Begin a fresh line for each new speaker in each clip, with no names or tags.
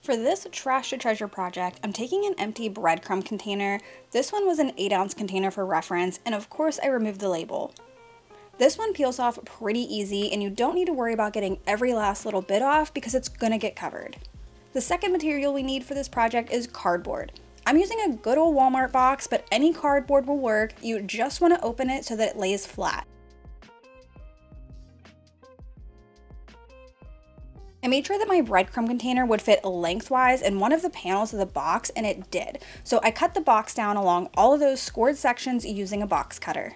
For this trash to treasure project, I'm taking an empty breadcrumb container. This one was an 8-ounce container for reference, and of course I removed the label. This one peels off pretty easy, and you don't need to worry about getting every last little bit off because it's gonna get covered. The second material we need for this project is cardboard. I'm using a good old Walmart box, but any cardboard will work. You just want to open it so that it lays flat. I made sure that my breadcrumb container would fit lengthwise in one of the panels of the box, and it did. So I cut the box down along all of those scored sections using a box cutter.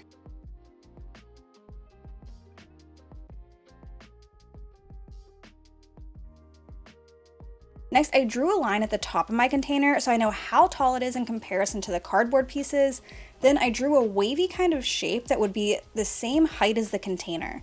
Next, I drew a line at the top of my container so I know how tall it is in comparison to the cardboard pieces. Then I drew a wavy kind of shape that would be the same height as the container.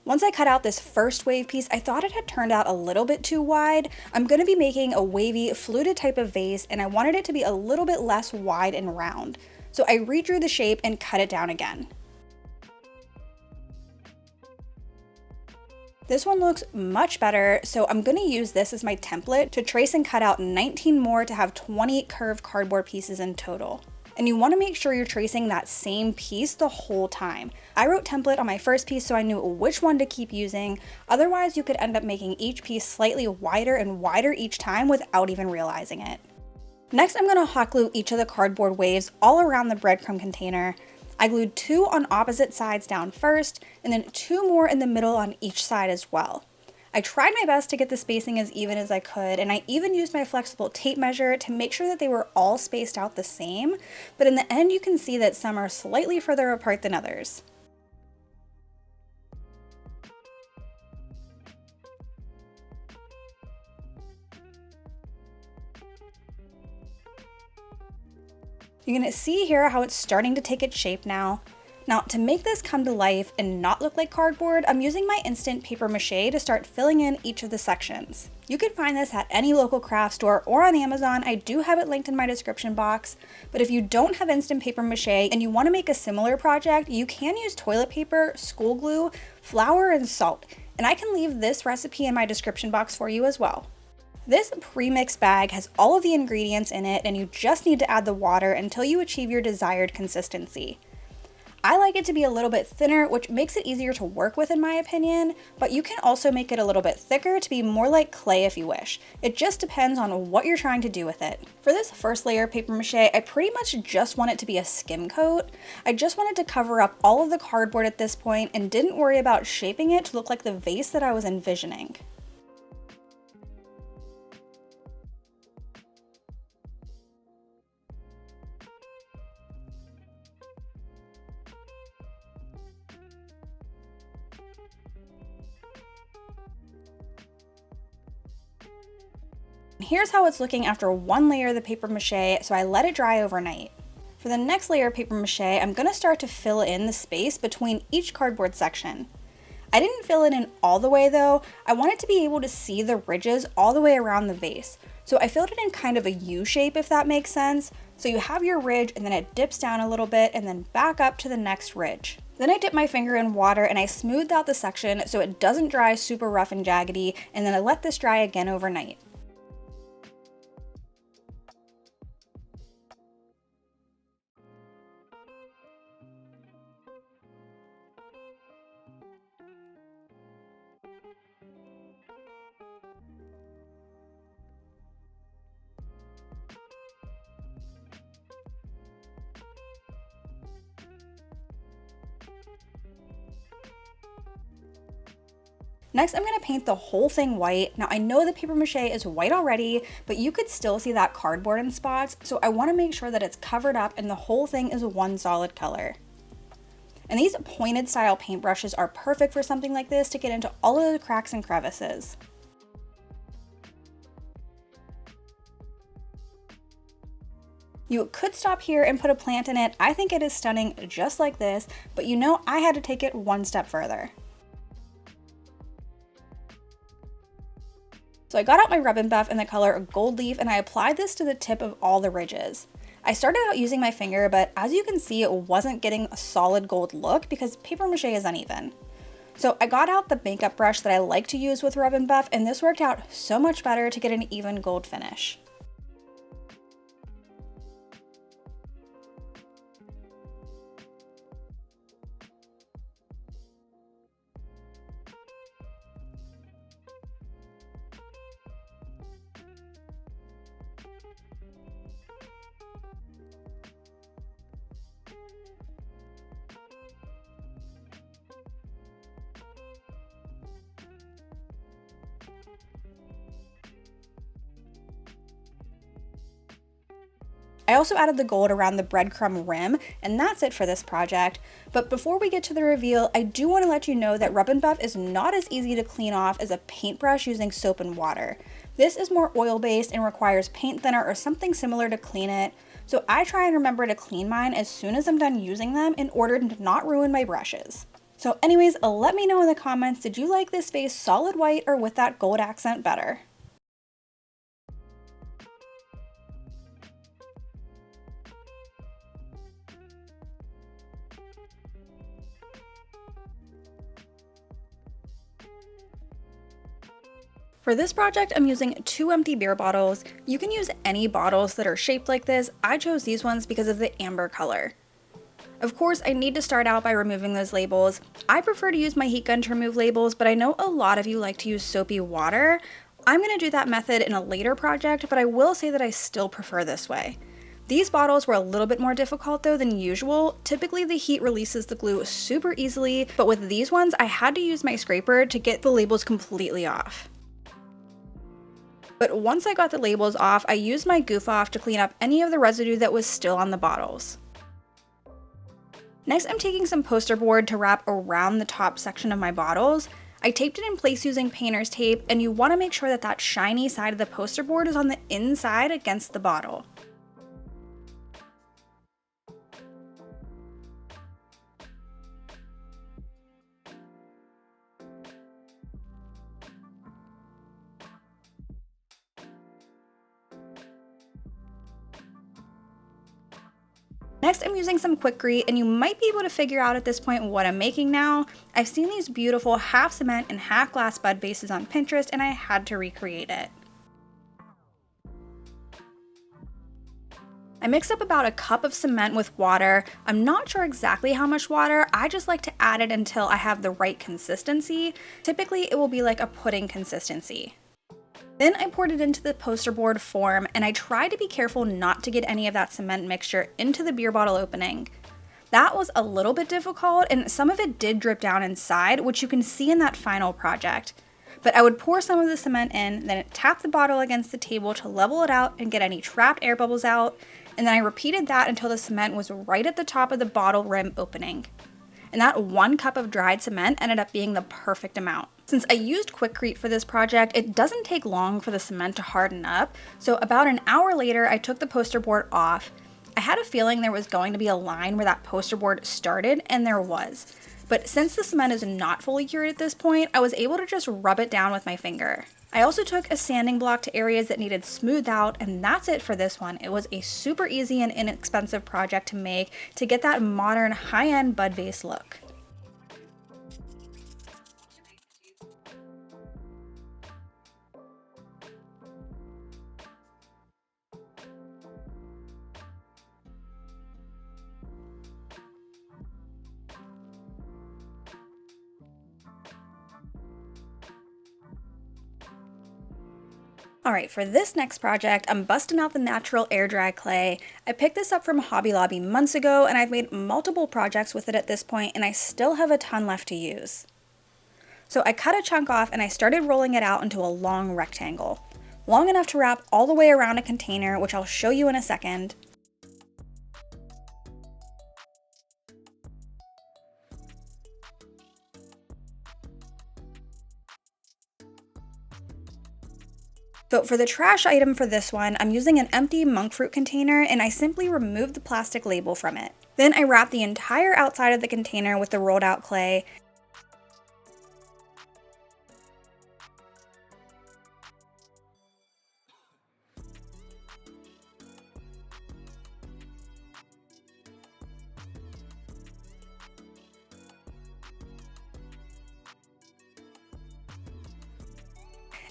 Once I cut out this first wave piece, I thought it had turned out a little bit too wide. I'm going to be making a wavy, fluted type of vase, and I wanted it to be a little bit less wide and round. So I redrew the shape and cut it down again. This one looks much better, so I'm going to use this as my template to trace and cut out 19 more to have 20 curved cardboard pieces in total. And you want to make sure you're tracing that same piece the whole time. I wrote template on my first piece so I knew which one to keep using. Otherwise, you could end up making each piece slightly wider and wider each time without even realizing it. Next, I'm going to hot glue each of the cardboard waves all around the breadcrumb container. I glued 2 on opposite sides down first, and then 2 more in the middle on each side as well. I tried my best to get the spacing as even as I could, and I even used my flexible tape measure to make sure that they were all spaced out the same, but in the end you can see that some are slightly further apart than others. You can see here how it's starting to take its shape now. Now, to make this come to life and not look like cardboard, I'm using my instant paper mache to start filling in each of the sections. You can find this at any local craft store or on Amazon. I do have it linked in my description box, but if you don't have instant paper mache and you want to make a similar project, you can use toilet paper, school glue, flour, and salt, and I can leave this recipe in my description box for you as well. This pre-mixed bag has all of the ingredients in it, and you just need to add the water until you achieve your desired consistency. I like it to be a little bit thinner, which makes it easier to work with in my opinion, but you can also make it a little bit thicker to be more like clay if you wish. It just depends on what you're trying to do with it. For this first layer of paper mache, I pretty much just want it to be a skim coat. I just wanted to cover up all of the cardboard at this point and didn't worry about shaping it to look like the vase that I was envisioning. Here's how it's looking after one layer of the paper mache, so I let it dry overnight. For the next layer of paper mache, I'm going to start to fill in the space between each cardboard section. I didn't fill it in all the way though. I wanted to be able to see the ridges all the way around the vase. So I filled it in kind of a U shape, if that makes sense. So you have your ridge and then it dips down a little bit and then back up to the next ridge. Then I dipped my finger in water and I smoothed out the section so it doesn't dry super rough and jaggedy, and then I let this dry again overnight. Next, I'm going to paint the whole thing white. Now, I know the paper mache is white already, but you could still see that cardboard in spots, so I want to make sure that it's covered up and the whole thing is one solid color. And these pointed style paintbrushes are perfect for something like this to get into all of the cracks and crevices. You could stop here and put a plant in it. I think it is stunning just like this, but you know I had to take it one step further. So I got out my Rub and Buff in the color Gold Leaf and I applied this to the tip of all the ridges. I started out using my finger, but as you can see, it wasn't getting a solid gold look because paper mache is uneven. So I got out the makeup brush that I like to use with Rub and Buff, and this worked out so much better to get an even gold finish. I also added the gold around the breadcrumb rim, and that's it for this project. But before we get to the reveal, I do want to let you know that Rub and Buff is not as easy to clean off as a paintbrush using soap and water. This is more oil-based and requires paint thinner or something similar to clean it, so I try and remember to clean mine as soon as I'm done using them in order to not ruin my brushes. So anyways, let me know in the comments, did you like this vase solid white or with that gold accent better? For this project, I'm using 2 empty beer bottles. You can use any bottles that are shaped like this. I chose these ones because of the amber color. Of course, I need to start out by removing those labels. I prefer to use my heat gun to remove labels, but I know a lot of you like to use soapy water. I'm going to do that method in a later project, but I will say that I still prefer this way. These bottles were a little bit more difficult though than usual. Typically the heat releases the glue super easily, but with these ones I had to use my scraper to get the labels completely off. But once I got the labels off, I used my goof off to clean up any of the residue that was still on the bottles. Next, I'm taking some poster board to wrap around the top section of my bottles. I taped it in place using painter's tape, and you want to make sure that that shiny side of the poster board is on the inside against the bottle. Next, I'm using some Quikrete, and you might be able to figure out at this point what I'm making now. I've seen these beautiful half cement and half glass bud bases on Pinterest, and I had to recreate it. I mixed up about a cup of cement with water. I'm not sure exactly how much water, I just like to add it until I have the right consistency. Typically, it will be like a pudding consistency. Then I poured it into the poster board form, and I tried to be careful not to get any of that cement mixture into the beer bottle opening. That was a little bit difficult, and some of it did drip down inside, which you can see in that final project. But I would pour some of the cement in, then tap the bottle against the table to level it out and get any trapped air bubbles out, and then I repeated that until the cement was right at the top of the bottle rim opening. And that 1 cup of dried cement ended up being the perfect amount. Since I used Quikrete for this project, it doesn't take long for the cement to harden up, so about an hour later I took the poster board off. I had a feeling there was going to be a line where that poster board started, and there was. But since the cement is not fully cured at this point, I was able to just rub it down with my finger. I also took a sanding block to areas that needed smoothed out, and that's it for this one. It was a super easy and inexpensive project to make to get that modern high-end bud vase look. Alright, for this next project, I'm busting out the natural air dry clay. I picked this up from Hobby Lobby months ago, and I've made multiple projects with it at this point, and I still have a ton left to use. So I cut a chunk off and I started rolling it out into a long rectangle. Long enough to wrap all the way around a container, which I'll show you in a second. So for the trash item for this one, I'm using an empty monk fruit container and I simply removed the plastic label from it. Then I wrapped the entire outside of the container with the rolled out clay.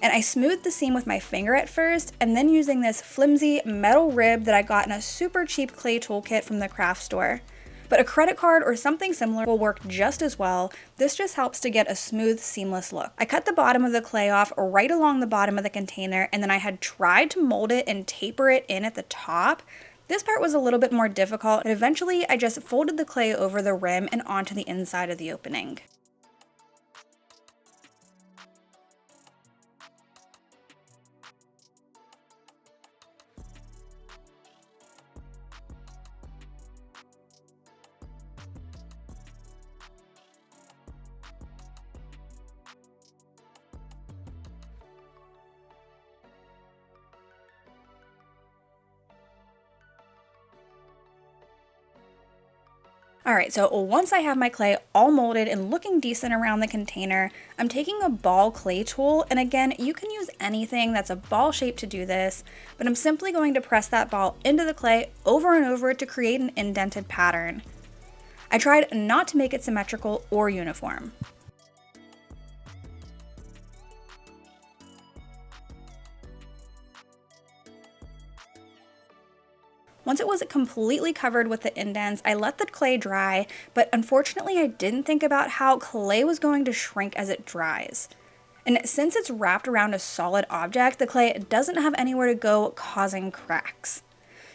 And I smoothed the seam with my finger at first, and then using this flimsy metal rib that I got in a super cheap clay toolkit from the craft store. But a credit card or something similar will work just as well. This just helps to get a smooth, seamless look. I cut the bottom of the clay off right along the bottom of the container, and then I had tried to mold it and taper it in at the top. This part was a little bit more difficult, but eventually I just folded the clay over the rim and onto the inside of the opening. Alright, so once I have my clay all molded and looking decent around the container, I'm taking a ball clay tool, and again, you can use anything that's a ball shape to do this, but I'm simply going to press that ball into the clay over and over to create an indented pattern. I tried not to make it symmetrical or uniform. Once it was completely covered with the indents, I let the clay dry, but unfortunately I didn't think about how clay was going to shrink as it dries. And since it's wrapped around a solid object, the clay doesn't have anywhere to go, causing cracks.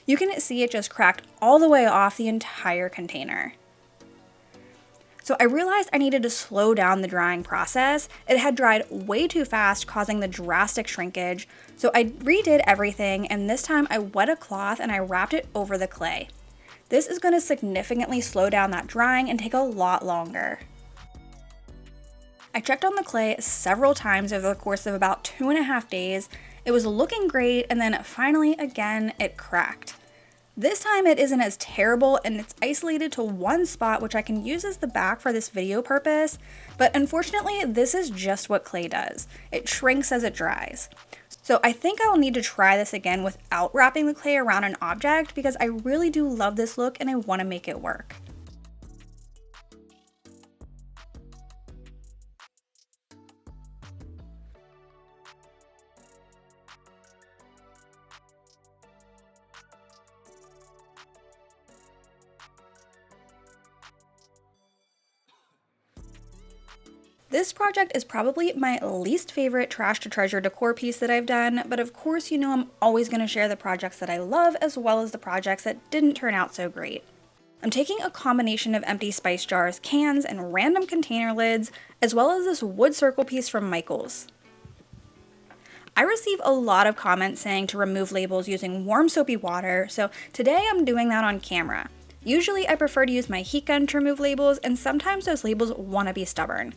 You can see it just cracked all the way off the entire container. So I realized I needed to slow down the drying process. It had dried way too fast, causing the drastic shrinkage. So I redid everything, and this time I wet a cloth and I wrapped it over the clay. This is going to significantly slow down that drying and take a lot longer. I checked on the clay several times over the course of about 2.5 days. It was looking great, and then finally, again, it cracked. This time it isn't as terrible, and it's isolated to one spot, which I can use as the back for this video purpose, but unfortunately this is just what clay does. It shrinks as it dries. So I think I will need to try this again without wrapping the clay around an object, because I really do love this look and I want to make it work. This project is probably my least favorite trash to treasure decor piece that I've done, but of course you know I'm always going to share the projects that I love as well as the projects that didn't turn out so great. I'm taking a combination of empty spice jars, cans, and random container lids, as well as this wood circle piece from Michaels. I receive a lot of comments saying to remove labels using warm soapy water, so today I'm doing that on camera. Usually I prefer to use my heat gun to remove labels, and sometimes those labels want to be stubborn.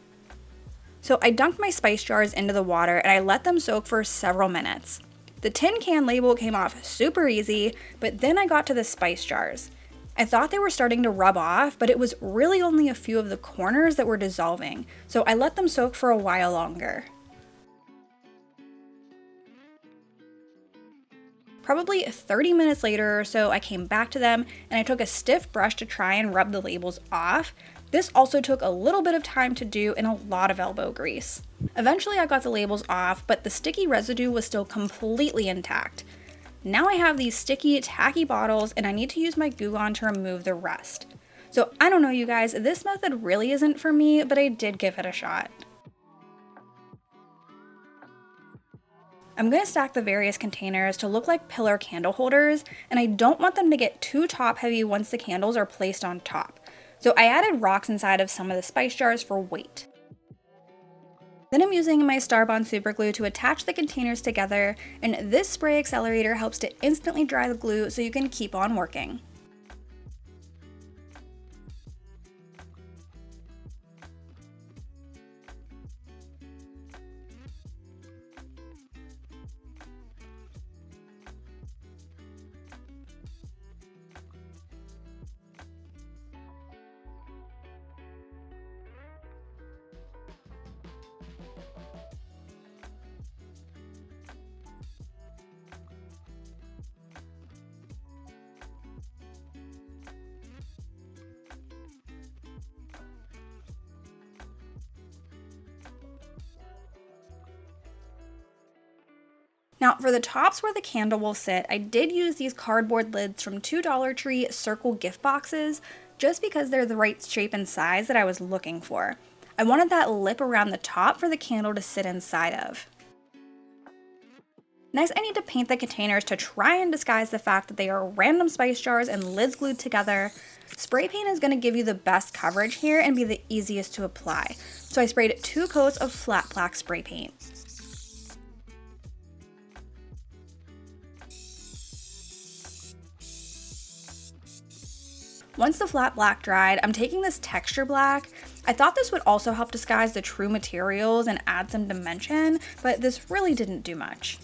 So I dunked my spice jars into the water and I let them soak for several minutes. The tin can label came off super easy, but then I got to the spice jars. I thought they were starting to rub off, but it was really only a few of the corners that were dissolving, so I let them soak for a while longer. Probably 30 minutes later or so, I came back to them and I took a stiff brush to try and rub the labels off. This also took a little bit of time to do and a lot of elbow grease. Eventually I got the labels off, but the sticky residue was still completely intact. Now I have these sticky, tacky bottles and I need to use my Goo Gone to remove the rest. So I don't know you guys, this method really isn't for me, but I did give it a shot. I'm going to stack the various containers to look like pillar candle holders, and I don't want them to get too top heavy once the candles are placed on top. So I added rocks inside of some of the spice jars for weight. Then I'm using my Starbond super glue to attach the containers together, and this spray accelerator helps to instantly dry the glue so you can keep on working. Now for the tops where the candle will sit, I did use these cardboard lids from two Dollar Tree circle gift boxes just because they're the right shape and size that I was looking for. I wanted that lip around the top for the candle to sit inside of. Next, I need to paint the containers to try and disguise the fact that they are random spice jars and lids glued together. Spray paint is going to give you the best coverage here and be the easiest to apply. So I sprayed 2 coats of flat black spray paint. Once the flat black dried, I'm taking this texture black. I thought this would also help disguise the true materials and add some dimension, but this really didn't do much.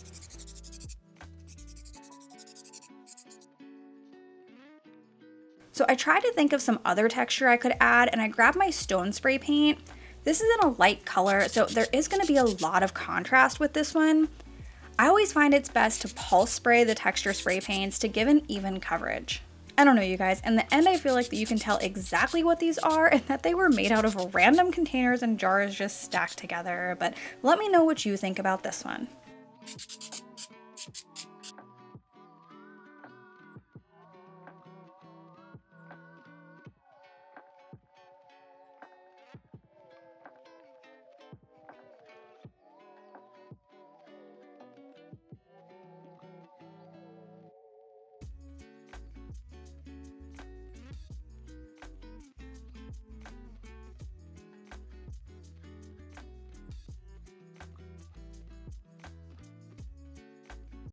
So I tried to think of some other texture I could add, and I grabbed my stone spray paint. This is in a light color, so there is going to be a lot of contrast with this one. I always find it's best to pulse spray the texture spray paints to give an even coverage. I don't know, you guys, in the end I feel like that you can tell exactly what these are and that they were made out of random containers and jars just stacked together, but let me know what you think about this one.